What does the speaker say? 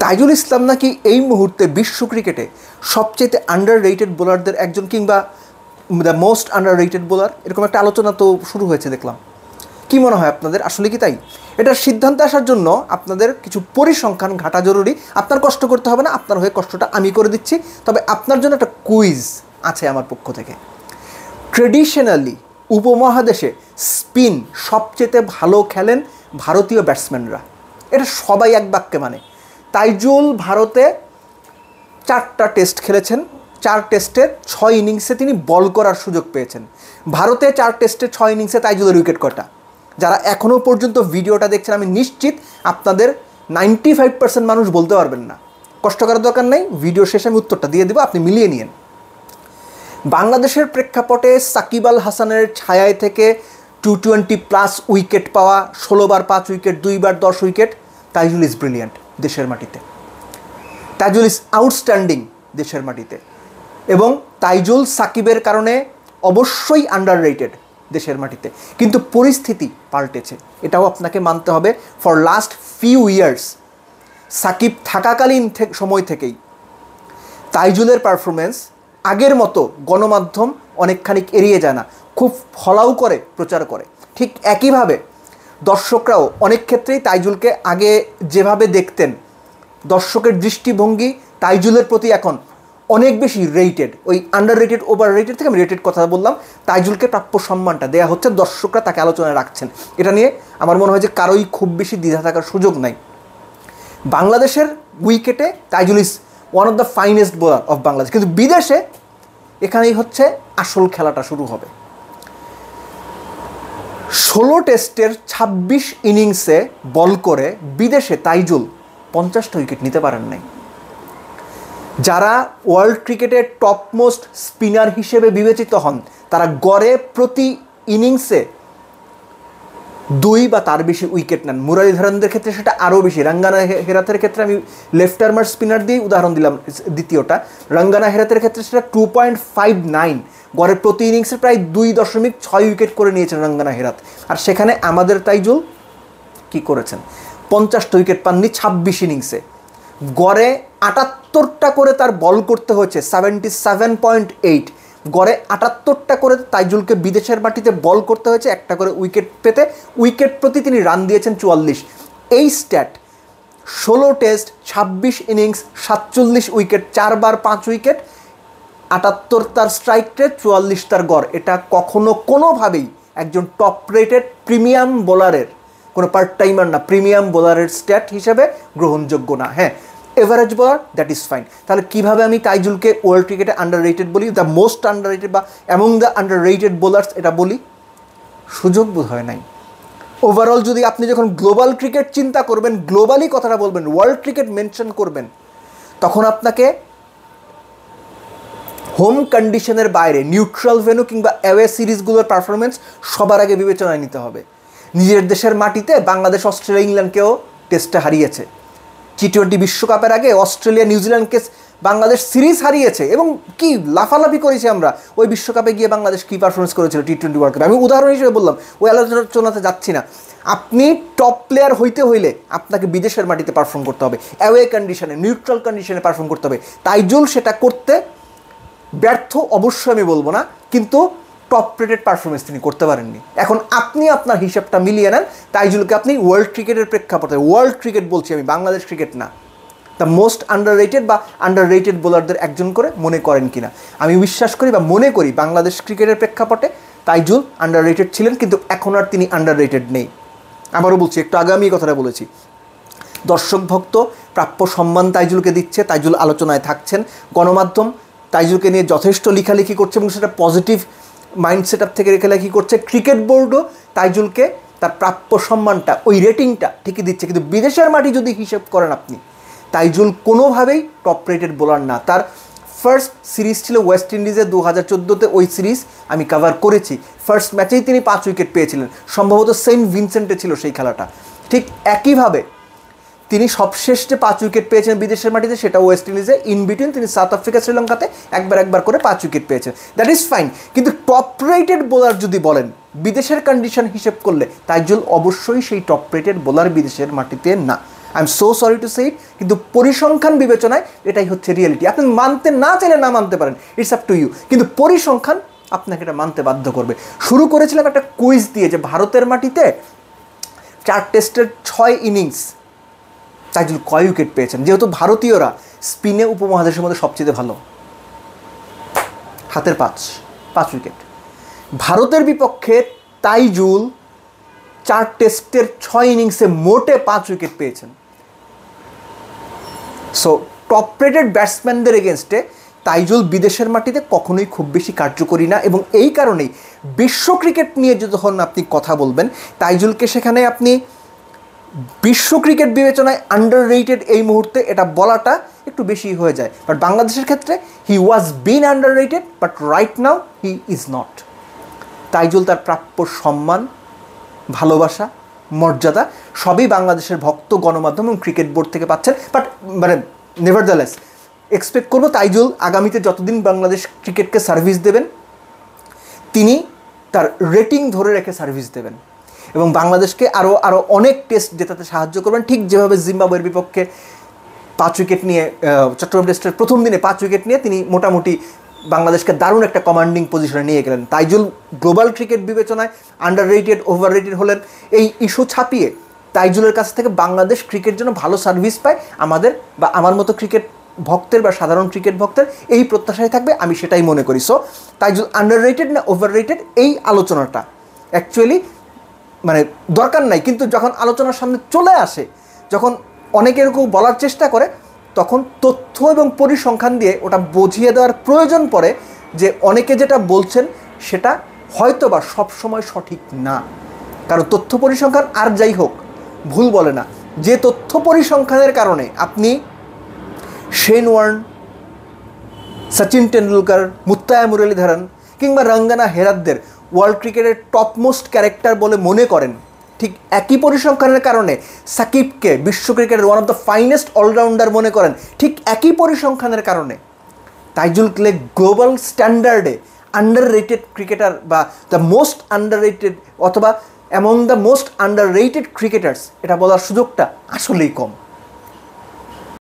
তাইজুল ইসলাম নাকি এই মুহূর্তে বিশ্ব ক্রিকেটে সবচেয়ে আন্ডার রেটেড বোলারদের একজন, কিংবা the most under rated bowler, এরকম একটা আলোচনা তো শুরু হয়েছে দেখলাম। কি মনে হয় আপনাদের, আসলে কি তাই? এটার সিদ্ধান্তে আসার জন্য আপনাদের কিছু পরিসংখ্যান ঘাটা জরুরি। আপনার কষ্ট করতে হবে না, আপনার হয়ে কষ্টটা আমি করে দিচ্ছি। তবে আপনার জন্য একটা কুইজ আছে আমার পক্ষ থেকে। ট্রেডিশনালি উপমহাদেশে স্পিন সবচেয়ে ভালো খেলেন ভারতীয় ব্যাটসম্যানরা, এটা সবাই এক বাক্যে মানে। তাইজুল ভারতে 4টা টেস্ট খেলেছেন, 4 টেস্টে 6 ইনিংসে তিনি বল করার সুযোগ পেয়েছেন। ভারতে 4 টেস্টে 6 ইনিংসে তাইজুলের উইকেট কটা? যারা এখনও পর্যন্ত ভিডিওটা দেখছেন আমি নিশ্চিত আপনাদের 95% মানুষ বলতে পারবেন না। কষ্ট করার দরকার নেই, ভিডিও শেষে আমি উত্তরটা দিয়ে দেবো, আপনি মিলিয়ে নিন। বাংলাদেশের প্রেক্ষাপটে সাকিব আল হাসানের ছায়ায় থেকে +220 উইকেট পাওয়া, 16 বার 5 wicket, 2 bar 10 wicket. Taijul is brilliant দেশের মাটিতে, তাইজুল ইজ আউটস্ট্যান্ডিং দেশের মাটিতে। এবং তাইজুল সাকিবের কারণে অবশ্যই আন্ডার রেটেড দেশের মাটিতে, কিন্তু পরিস্থিতি পাল্টেছে, এটাও আপনাকে মানতে হবে। For last few years Shakib থাকাকালীন সময় থেকেই তাইজুলের পারফরমেন্স আগের মতো গণমাধ্যম অনেকখানি এড়িয়ে যায় না, খুব ফলাও করে প্রচার করে। ঠিক একইভাবে দর্শকরাও অনেক ক্ষেত্রেই তাইজুলকে আগে যেভাবে দেখতেন, দর্শকের দৃষ্টিভঙ্গি তাইজুলের প্রতি এখন অনেক বেশি রেটেড। ওই আন্ডার রেটেড ওভার রেটেড থেকে আমি রেটেড কথা বললাম। তাইজুলকে প্রাপ্য সম্মানটা দেওয়া হচ্ছে, দর্শকরা তাকে আলোচনায় রাখছেন। এটা নিয়ে আমার মনে হয় যে কারোই খুব বেশি দ্বিধা থাকার সুযোগ নাই। বাংলাদেশের উইকেটে Taijul is one of the finest bowler of Bangladesh, কিন্তু বিদেশে এখানেই হচ্ছে আসল খেলাটা শুরু হবে। 16 টেস্টের 26 ইনিংসে বল করে বিদেশে তাইজুল 50টা উইকেট নিতে পারেন নাই। যারা ওয়ার্ল্ড ক্রিকেটের টপমোস্ট স্পিনার হিসেবে বিবেচিত হন তারা গড়ে প্রতি ইনিংসে 2 বা তার বেশি উইকেট নেন। মুরালিধরনদের ক্ষেত্রে সেটা আরও বেশি। রাঙ্গানা হেরাতের ক্ষেত্রে আমি লেফট আর্মার স্পিনার দিয়ে উদাহরণ দিলাম দ্বিতীয়টা। রাঙ্গানা হেরাতের ক্ষেত্রে সেটা 2.59, গড়ে প্রতি ইনিংসে প্রায় 2.6 উইকেট করে নিয়েছেন রাঙ্গানা হেরাত। আর সেখানে আমাদের তাইজুল কি করেছেন? 50টা উইকেট পাননি 26 ইনিংসে। গড়ে 78টা করে তার বল করতে হয়েছে, 77.8। গড়ে 78টা করে তাইজুলকে বিদেশের মাটিতে বল করতে হয়েছে একটা করে উইকেট পেতে। উইকেট প্রতি তিনি রান দিয়েছেন 44। এই স্ট্যাট 16 টেস্ট 26 ইনিংস 47 উইকেট, 4 বার 5 উইকেট, 78 তার স্ট্রাইক রেট, 44 তার গড়। এটা কখনো কোনোভাবেই একজন টপ রেটেড প্রিমিয়াম বোলারের, কোনো পার্ট টাইমার না, প্রিমিয়াম বোলারের স্ট্যাট হিসেবে গ্রহণযোগ্য না। হ্যাঁ, average bowler, that is fine. তাহলে কীভাবে আমি তাইজুলকে ওয়ার্ল্ড ক্রিকেটে আন্ডার রেটেড বলি, দ্য মোস্ট আন্ডার রেটেড বা among the under rated bowlers এটা বলি? সুযোগ বোধ হয় নাই। ওভারঅল যদি আপনি যখন গ্লোবাল ক্রিকেট চিন্তা করবেন, গ্লোবালি কথাটা বলবেন, ওয়ার্ল্ড ক্রিকেট মেনশন করবেন, তখন আপনাকে হোম কন্ডিশনের বাইরে নিউট্রাল ভেন্যু কিংবা অ্যাওয়ে সিরিজগুলোর পারফরমেন্স সবার আগে বিবেচনায় নিতে হবে। নিজের দেশের মাটিতে বাংলাদেশ অস্ট্রেলিয়া ইংল্যান্ডকেও টেস্টে হারিয়েছে। টি20 বিশ্বকাপের আগে অস্ট্রেলিয়া নিউজিল্যান্ডকে বাংলাদেশ সিরিজ হারিয়েছে, এবং কি লাফালাফি করেছি আমরা। ওই বিশ্বকাপে গিয়ে বাংলাদেশ কী পারফরমেন্স করেছিল টি20 ওয়ার্ল্ড কাপে, আমি উদাহরণ হিসেবে বললাম, ওই আলোচনাতে যাচ্ছি না। আপনি টপ প্লেয়ার হইতে হইলে আপনাকে বিদেশের মাটিতে পারফর্ম করতে হবে, অ্যাওয়ে কন্ডিশনে, নিউট্রাল কন্ডিশনে পারফর্ম করতে হবে। তাইজুল সেটা করতে ব্যর্থ অবশ্যই আমি বলবো না, কিন্তু টপ রেটেড পারফরমেন্স তিনি করতে পারেননি। এখন আপনি আপনার হিসাবটা মিলিয়ে নেন, তাইজুলকে আপনি ওয়ার্ল্ড ক্রিকেটের প্রেক্ষাপটে, ওয়ার্ল্ড ক্রিকেট বলছি আমি, বাংলাদেশ ক্রিকেট না, দ্য মোস্ট আন্ডার রেটেড বা আন্ডার রেটেড বোলারদের একজন করে মনে করেন কিনা। আমি বিশ্বাস করি বা মনে করি বাংলাদেশ ক্রিকেটের প্রেক্ষাপটে তাইজুল আন্ডার রেটেড ছিলেন, কিন্তু এখন আর তিনি আন্ডার রেটেড নেই। আবারও বলছি, একটু আগে আমি এই কথাটা বলেছি, দর্শক ভক্ত প্রাপ্য সম্মান তাইজুলকে দিচ্ছে, তাইজুল আলোচনায় থাকছেন, গণমাধ্যম তাইজুলকে নিয়ে যথেষ্ট লেখালেখি করছে এবং সেটা পজিটিভ মাইন্ডসেট আপ থেকে লেখালেখি করছে। ক্রিকেট বোর্ডও তাইজুলকে তার প্রাপ্য সম্মানটা, ওই রেটিংটা ঠিকই দিচ্ছে। কিন্তু বিদেশের মাটি যদি হিসেব করেন আপনি, তাইজুল কোনোভাবেই টপ রেটেড বোলার না। তার ফার্স্ট সিরিজ ছিল ওয়েস্ট ইন্ডিজে 2014-তে, ওই সিরিজ আমি কভার করেছি। ফার্স্ট ম্যাচেই তিনি 5 উইকেট পেয়েছিলেন, সম্ভবত সেন্ট ভিনসেন্টে ছিল সেই খেলাটা। ঠিক একইভাবে তিনি সবশেষে 5 উইকেট পেয়েছেন বিদেশের মাটিতে, সেটা ওয়েস্ট ইন্ডিজে। ইন বিটুইন তিনি সাউথ আফ্রিকা, শ্রীলঙ্কাতে একবার করে 5 উইকেট পেয়েছেন, দ্যাট ইজ ফাইন। কিন্তু টপ রেটেড বোলার যদি বলেন বিদেশের কন্ডিশন হিসেব করলে, তাইজুল অবশ্যই সেই টপ রেটেড বোলার বিদেশের মাটিতে না। I am so sorry to say it, কিন্তু পরিসংখ্যান বিবেচনায় এটাই হচ্ছে রিয়েলিটি। আপনি মানতে না চাইলে না মানতে পারেন, ইটস আপ টু ইউ, কিন্তু পরিসংখ্যান আপনাকে এটা মানতে বাধ্য করবে। শুরু করেছিলাম একটা কুইজ দিয়ে যে ভারতের মাটিতে 4 টেস্টের 6 ইনিংস তাইজুল কয় উইকেট পেয়েছেন, যেহেতু ভারতীয়রা স্পিনে উপমহাদেশের মধ্যে সবচেয়ে ভালো, হাতের 5 উইকেট। ভারতের বিপক্ষে তাইজুল 4 টেস্টের 6 ইনিংসে মোটে 5 উইকেট পেয়েছেন। সো টপ রেটেড ব্যাটসম্যানদের এগেনস্টে তাইজুল বিদেশের মাটিতে কখনোই খুব বেশি কার্যকরী না, এবং এই কারণেই বিশ্ব ক্রিকেট নিয়ে যখন আপনি কথা বলবেন, তাইজুলকে সেখানে আপনি বিশ্ব ক্রিকেট বিবেচনায় আন্ডার রেটেড এই মুহূর্তে এটা বলাটা একটু বেশি হয়ে যায়। বাট বাংলাদেশের ক্ষেত্রে he was been underrated, but right now he is not. Taijul তার প্রাপ্য সম্মান, ভালোবাসা, মর্যাদা সবই বাংলাদেশের ভক্ত, গণমাধ্যম এবং ক্রিকেট বোর্ড থেকে পাচ্ছেন। বাট মানে নেভারদালেস এক্সপেক্ট করবো তাইজুল আগামীতে যতদিন বাংলাদেশ ক্রিকেটকে সার্ভিস দেবেন, তিনি তার রেটিং ধরে রেখে সার্ভিস দেবেন এবং বাংলাদেশকে আরও অনেক টেস্ট জেতাতে সাহায্য করবেন, ঠিক যেভাবে জিম্বাবুয়ের বিপক্ষে 5 উইকেট নিয়ে চট্টগ্রাম টেস্টের প্রথম দিনে 5 উইকেট নিয়ে তিনি মোটামুটি বাংলাদেশকে দারুণ একটা কমান্ডিং পজিশনে নিয়ে গেলেন। তাইজুল গ্লোবাল ক্রিকেট বিবেচনায় আন্ডার রেটেড, ওভার রেটেড হলেন, এই ইস্যু ছাপিয়ে তাইজুলের কাছ থেকে বাংলাদেশ ক্রিকেট যেন ভালো সার্ভিস পায়, আমাদের বা আমার মতো ক্রিকেট ভক্তের বা সাধারণ ক্রিকেট ভক্তের এই প্রত্যাশাই থাকবে, আমি সেটাই মনে করি। সো তাইজুল আন্ডার রেটেড না ওভার রেটেড, এই আলোচনাটা অ্যাকচুয়ালি মানে দরকার নাই, কিন্তু যখন আলোচনার সামনে চলে আসে, যখন অনেকে এরকম বলার চেষ্টা করে, তখন তথ্য এবং পরিসংখ্যান দিয়ে ওটা বুঝিয়ে দেওয়ার প্রয়োজন পড়ে যে অনেকে যেটা বলছেন সেটা হয়তো বা সবসময় সঠিক না। কারণ তথ্য পরিসংখ্যান আর যাই হোক ভুল বলে না। যে তথ্য পরিসংখ্যানের কারণে আপনি শেন ওয়ার্ন, সচিন টেন্ডুলকার, মুত্তায়া মুরলীধরন কিংবা রঙ্গনা হেরাতদের ওয়ার্ল্ড ক্রিকেটের টপমোস্ট ক্যারেক্টার বলে মনে করেন, ঠিক একই পরিসংখ্যানের কারণে সাকিবকে বিশ্ব ক্রিকেটের one of the finest allrounder মনে করেন, ঠিক একই পরিসংখ্যানের কারণে তাইজুলকে গ্লোবাল স্ট্যান্ডার্ডে আন্ডার রেটেড ক্রিকেটার বা দ্য মোস্ট আন্ডার রেটেড অথবা among the most underrated cricketers এটা বলার সুযোগটা আসলেই কম।